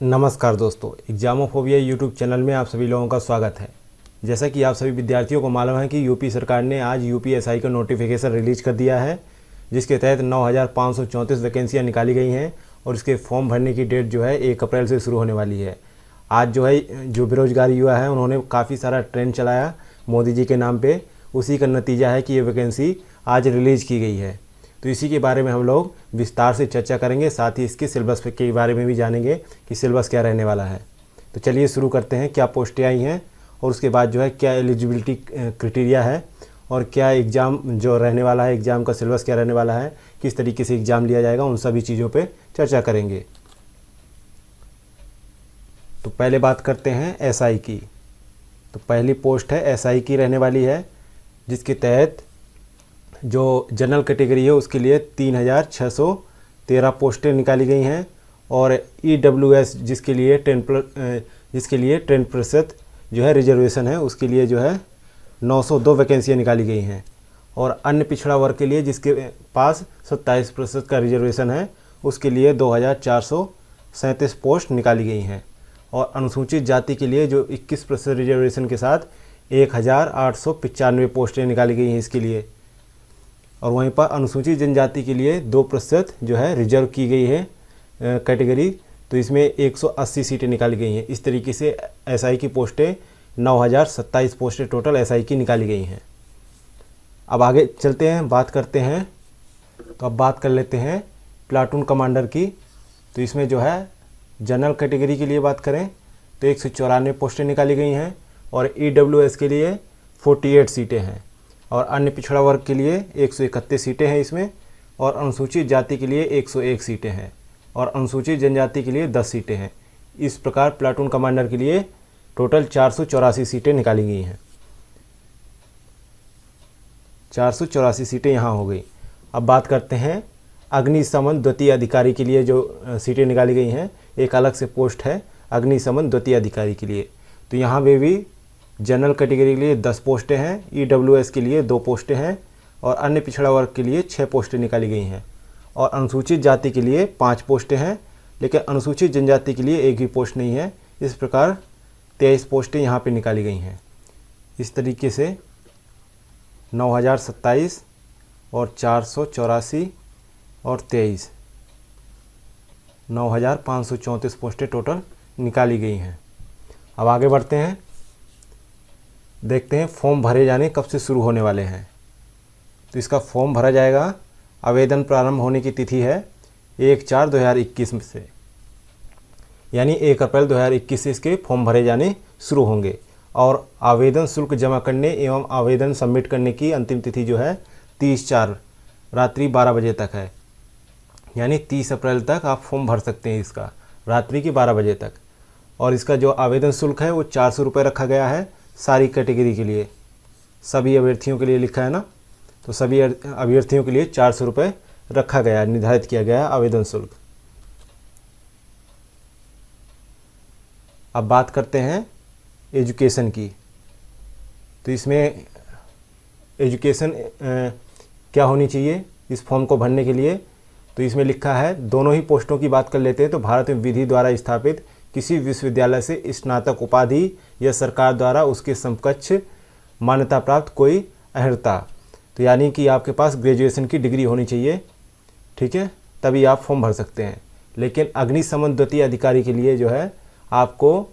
नमस्कार दोस्तों, एग्जामोफोबिया YouTube channel में आप सभी लोगों का स्वागत है। जैसा कि आप सभी विद्यार्थियों को मालूम है कि यूपी सरकार ने आज यूपीएसआई का नोटिफिकेशन रिलीज कर दिया है, जिसके तहत 9,534 वैकेंसियाँ निकाली गई हैं और इसके फॉर्म भरने की डेट जो है 1 अप्रैल से शुरू होने वाली है। आज जो बेरोजगार युवा है उन्होंने काफ़ी सारा ट्रेंड चलाया मोदी जी के नाम पर, उसी का नतीजा है कि ये वैकेंसी आज रिलीज़ की गई है। तो इसी के बारे में हम लोग विस्तार से चर्चा करेंगे, साथ ही इसके सिलेबस के बारे में भी जानेंगे कि सिलेबस क्या रहने वाला है। तो चलिए शुरू करते हैं, क्या पोस्टें आई हैं और उसके बाद जो है क्या एलिजिबिलिटी क्राइटेरिया है और क्या एग्ज़ाम जो रहने वाला है, एग्ज़ाम का सिलेबस क्या रहने वाला है, किस तरीके से एग्ज़ाम लिया जाएगा, उन सभी चीज़ों पे चर्चा करेंगे। तो पहले बात करते हैं एसआई की। तो पहली पोस्ट है एसआई की रहने वाली है, जिसके तहत जो जनरल कैटेगरी है उसके लिए 3,613 पोस्टें निकाली गई हैं और ईडब्ल्यूएस जिसके लिए 10% जो है रिजर्वेशन है उसके लिए जो है 902 वैकेंसियाँ निकाली गई हैं और अन्य पिछड़ा वर्ग के लिए जिसके पास 27% का रिजर्वेशन है उसके लिए 2,437 पोस्ट निकाली गई हैं और अनुसूचित जाति के लिए जो 21% रिजर्वेशन के साथ 1,895 पोस्टें निकाली गई हैं इसके लिए। और वहीं पर अनुसूचित जनजाति के लिए 2% जो है रिजर्व की गई है कैटेगरी, तो इसमें 180 सीटें निकाली गई हैं। इस तरीके से एसआई की पोस्टें 9,027 पोस्टें टोटल एसआई की निकाली गई हैं। अब आगे चलते हैं, बात करते हैं। तो अब बात कर लेते हैं प्लाटून कमांडर की। तो इसमें जो है जनरल कैटेगरी के लिए बात करें तो 194 पोस्टें निकाली गई हैं और ईडब्ल्यूएस के लिए 48 सीटें हैं और अन्य पिछड़ा वर्ग के लिए 131 सीटें हैं इसमें और अनुसूचित जाति के लिए 101 सीटें हैं और अनुसूचित जनजाति के लिए 10 सीटें हैं। इस प्रकार प्लाटून कमांडर के लिए टोटल 484 सीटें निकाली गई हैं। 484 सीटें यहाँ हो गई। अब बात करते हैं अग्निशमन द्वितीय अधिकारी के लिए जो सीटें निकाली गई हैं, एक अलग से पोस्ट है अग्निशमन द्वितीय अधिकारी के लिए। तो यहाँ पे भी जनरल कैटेगरी के लिए 10 पोस्टें हैं, ईडब्ल्यूएस के लिए 2 पोस्टें हैं और अन्य पिछड़ा वर्ग के लिए 6 पोस्टें निकाली गई हैं और अनुसूचित जाति के लिए 5 पोस्टें हैं, लेकिन अनुसूचित जनजाति के लिए एक भी पोस्ट नहीं है। इस प्रकार 23 पोस्टें यहाँ पे निकाली गई हैं। इस तरीके से 9,027 और 484 और 23 9,534 पोस्टें टोटल निकाली गई हैं। अब आगे बढ़ते हैं, देखते हैं फॉर्म भरे जाने कब से शुरू होने वाले हैं। तो इसका फॉर्म भरा जाएगा, आवेदन प्रारंभ होने की तिथि है 1/4/2021 से, यानी 1 अप्रैल 2021 से इसके फॉर्म भरे जाने शुरू होंगे और आवेदन शुल्क जमा करने एवं आवेदन सबमिट करने की अंतिम तिथि जो है 30/4 रात्रि 12 बजे तक है, यानी 30 अप्रैल तक आप फॉर्म भर सकते हैं इसका रात्रि के 12 बजे तक। और इसका जो आवेदन शुल्क है वो 400 रुपये रखा गया है सारी कैटेगरी के लिए, सभी अभ्यर्थियों के लिए लिखा है ना, तो सभी अभ्यर्थियों के लिए 400 रुपये रखा गया, निर्धारित किया गया है आवेदन शुल्क। अब बात करते हैं एजुकेशन की। तो इसमें एजुकेशन क्या होनी चाहिए इस फॉर्म को भरने के लिए, तो इसमें लिखा है, दोनों ही पोस्टों की बात कर लेते हैं। तो भारत में विधि द्वारा स्थापित किसी विश्वविद्यालय से स्नातक उपाधि या सरकार द्वारा उसके समकक्ष मान्यता प्राप्त कोई अर्हता, तो यानी कि आपके पास ग्रेजुएशन की डिग्री होनी चाहिए, ठीक है, तभी आप फॉर्म भर सकते हैं। लेकिन अग्निशमन द्वितीय अधिकारी के लिए जो है आपको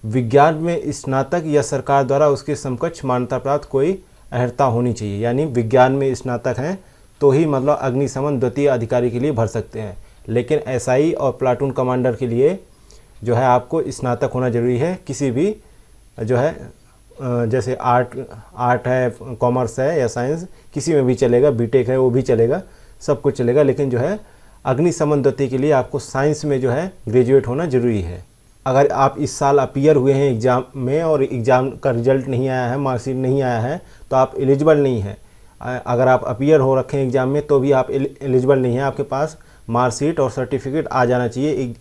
विज्ञान में स्नातक या सरकार द्वारा उसके समकक्ष मान्यता प्राप्त कोई अर्हता होनी चाहिए, यानी विज्ञान में स्नातक हैं तो ही मतलब अग्निशमन द्वितीय अधिकारी के लिए भर सकते हैं। लेकिन एसआई और प्लाटून कमांडर के लिए जो है आपको स्नातक होना जरूरी है, किसी भी जो है जैसे आर्ट है, कॉमर्स है या साइंस, किसी में भी चलेगा, बीटेक है वो भी चलेगा, सब कुछ चलेगा। लेकिन जो है अग्निशमन द्वितीय के लिए आपको साइंस में जो है ग्रेजुएट होना जरूरी है। अगर आप इस साल अपीयर हुए हैं एग्ज़ाम में और एग्ज़ाम का रिजल्ट नहीं आया है, मार्कशीट नहीं आया है, तो आप एलिजिबल नहीं हैं। अगर आप अपीयर हो रखे हैं एग्ज़ाम में तो भी आप एलिजिबल नहीं हैं, आपके पास मार्कशीट और सर्टिफिकेट आ जाना चाहिए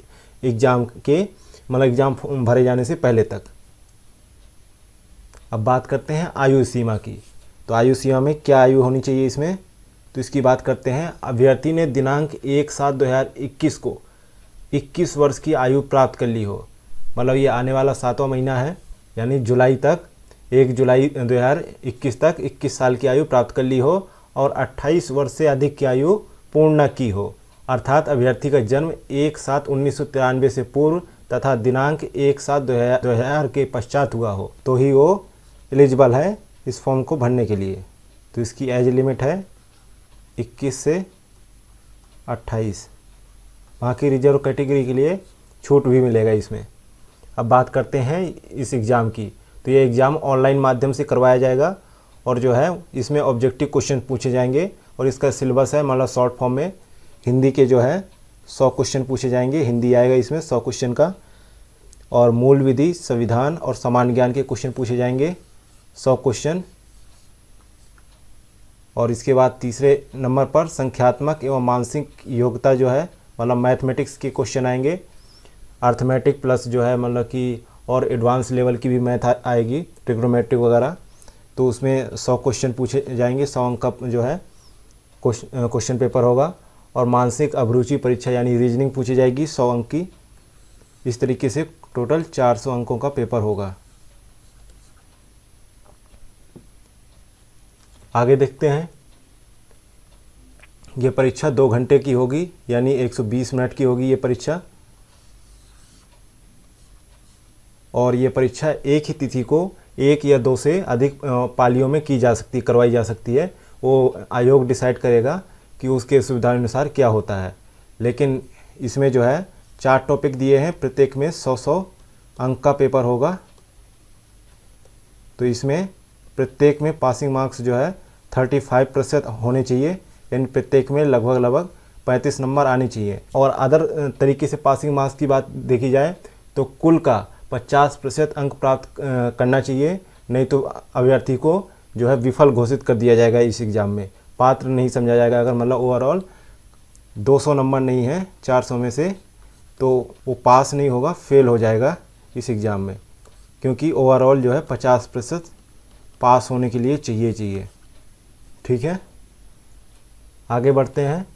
एग्ज़ाम के मतलब एग्ज़ाम भरे जाने से पहले तक। अब बात करते हैं आयु सीमा की। तो आयु सीमा में क्या आयु होनी चाहिए इसमें, तो इसकी बात करते हैं। अभ्यर्थी ने दिनांक 1/7/2021 को 21 वर्ष की आयु प्राप्त कर ली हो, मतलब ये आने वाला 7वां महीना है, यानी जुलाई तक, 1 जुलाई 2021 तक 21 साल की आयु प्राप्त कर ली हो और 28 वर्ष से अधिक की आयु पूर्ण न की हो, अर्थात अभ्यर्थी का जन्म 1/7/1993 से पूर्व तथा दिनांक 1/7/2000 के पश्चात हुआ हो, तो ही वो एलिजिबल है इस फॉर्म को भरने के लिए। तो इसकी एज लिमिट है 21 से 28। बाकी रिजर्व कैटेगरी के लिए छूट भी मिलेगा इसमें। अब बात करते हैं इस एग्ज़ाम की। तो ये एग्ज़ाम ऑनलाइन माध्यम से करवाया जाएगा और जो है इसमें ऑब्जेक्टिव क्वेश्चन पूछे जाएंगे और इसका सिलेबस है मतलब शॉर्ट फॉर्म में हिंदी के जो है 100 क्वेश्चन पूछे जाएंगे, हिंदी आएगा इसमें 100 क्वेश्चन का, और मूल विधि, संविधान और सामान्य ज्ञान के क्वेश्चन पूछे जाएंगे 100 क्वेश्चन। और इसके बाद तीसरे नंबर पर संख्यात्मक एवं मानसिक योग्यता जो है मतलब मैथमेटिक्स के क्वेश्चन आएंगे, अर्थमेटिक प्लस जो है मतलब कि और एडवांस लेवल की भी मैथ आएगी, ट्रिग्नोमेट्रिक वगैरह, तो उसमें 100 क्वेश्चन पूछे जाएंगे, 100 अंक का जो है क्वेश्चन पेपर होगा। और मानसिक अभिरुचि परीक्षा यानी रीजनिंग पूछी जाएगी 100 अंक की। इस तरीके से टोटल 400 अंकों का पेपर होगा। आगे देखते हैं। ये परीक्षा 2 घंटे की होगी, यानी 120 मिनट की होगी ये परीक्षा। और ये परीक्षा एक ही तिथि को 1 या 2 से अधिक पालियों में की जा सकती, करवाई जा सकती है। वो आयोग डिसाइड करेगा कि उसके सुविधानुसार क्या होता है। लेकिन इसमें जो है 4 टॉपिक दिए हैं, प्रत्येक में 100-100 अंक का पेपर होगा। तो इसमें प्रत्येक में पासिंग मार्क्स जो है 35% होने चाहिए, यानी प्रत्येक में लगभग 35 नंबर आने चाहिए। और अदर तरीके से पासिंग मार्क्स की बात देखी जाए तो कुल का 50% अंक प्राप्त करना चाहिए, नहीं तो अभ्यर्थी को जो है विफल घोषित कर दिया जाएगा, इस एग्ज़ाम में पात्र नहीं समझा जाएगा। अगर मतलब ओवरऑल 200 नंबर नहीं है 400 में से, तो वो पास नहीं होगा, फेल हो जाएगा इस एग्ज़ाम में, क्योंकि ओवरऑल जो है 50% पास होने के लिए चाहिए। ठीक है, आगे बढ़ते हैं।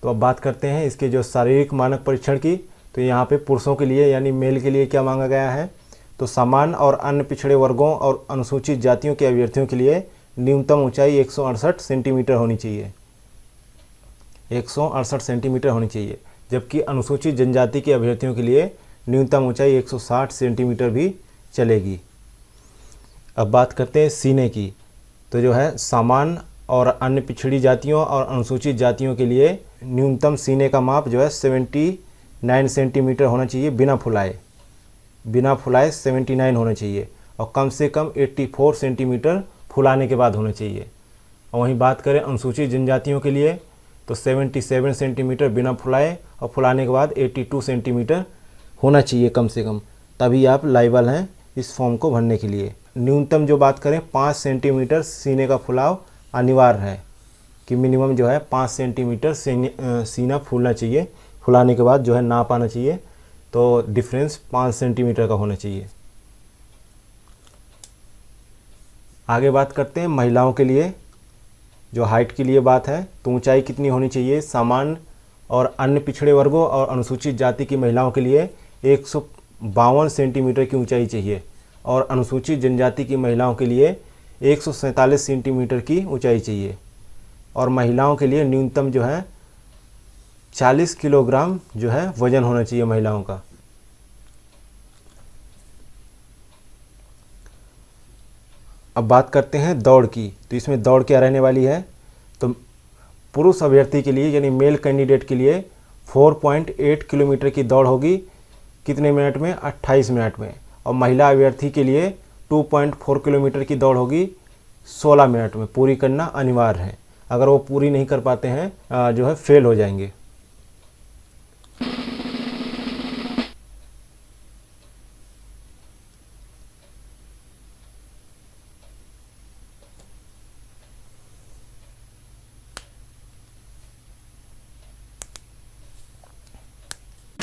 तो अब बात करते हैं इसके जो शारीरिक मानक परीक्षण की। तो यहाँ पे पुरुषों के लिए यानी मेल के लिए क्या मांगा गया है, तो सामान्य और अन्य पिछड़े वर्गों और अनुसूचित जातियों के अभ्यर्थियों के लिए न्यूनतम ऊंचाई 168 सेंटीमीटर होनी चाहिए, 168 सेंटीमीटर होनी चाहिए। जबकि अनुसूचित जनजाति के अभ्यर्थियों के लिए न्यूनतम ऊंचाई 160 सेंटीमीटर भी चलेगी। अब बात करते हैं सीने की। तो जो है सामान्य और अन्य पिछड़ी जातियों और अनुसूचित जातियों के लिए न्यूनतम सीने का माप जो है 79 सेंटीमीटर होना चाहिए, बिना फुलाए 79 होना चाहिए, और कम से कम 84 सेंटीमीटर फुलाने के बाद होना चाहिए। और वहीं बात करें अनुसूचित जनजातियों के लिए तो 77 सेंटीमीटर बिना फुलाए और फुलाने के बाद 82 सेंटीमीटर होना चाहिए कम से कम, तभी आप लायबल हैं इस फॉर्म को भरने के लिए। न्यूनतम जो बात करें 5 सेंटीमीटर सीने का फुलाव अनिवार्य है, कि मिनिमम जो है 5 सेंटीमीटर सीना फूलना चाहिए, फुलाने के बाद जो है नाप आना चाहिए, तो डिफरेंस 5 सेंटीमीटर का होना चाहिए। आगे बात करते हैं महिलाओं के लिए, जो हाइट के लिए बात है। तो ऊंचाई कितनी होनी चाहिए, सामान्य और अन्य पिछड़े वर्गों और अनुसूचित जाति की महिलाओं के लिए 152 सेंटीमीटर की ऊंचाई चाहिए, और अनुसूचित जनजाति की महिलाओं के लिए 147 सेंटीमीटर की ऊंचाई चाहिए। और महिलाओं के लिए न्यूनतम जो है 40 किलोग्राम जो है वजन होना चाहिए महिलाओं का। अब बात करते हैं दौड़ की। तो इसमें दौड़ क्या रहने वाली है, तो पुरुष अभ्यर्थी के लिए यानी मेल कैंडिडेट के लिए 4.8 किलोमीटर की दौड़ होगी, कितने मिनट में, 28 मिनट में। और महिला अभ्यर्थी के लिए 2.4 किलोमीटर की दौड़ होगी 16 मिनट में। पूरी करना अनिवार्य है, अगर वो पूरी नहीं कर पाते हैं जो है फेल हो जाएंगे।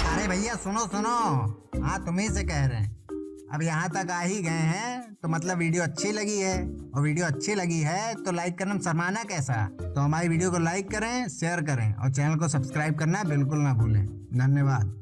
अरे भैया सुनो सुनो, हाँ तुम्ही से कह रहे हैं। अब यहाँ तक आ ही गए हैं तो मतलब वीडियो अच्छी लगी है, और वीडियो अच्छी लगी है तो लाइक करना शर्माना कैसा। तो हमारी वीडियो को लाइक करें, शेयर करें और चैनल को सब्सक्राइब करना बिल्कुल ना भूलें। धन्यवाद।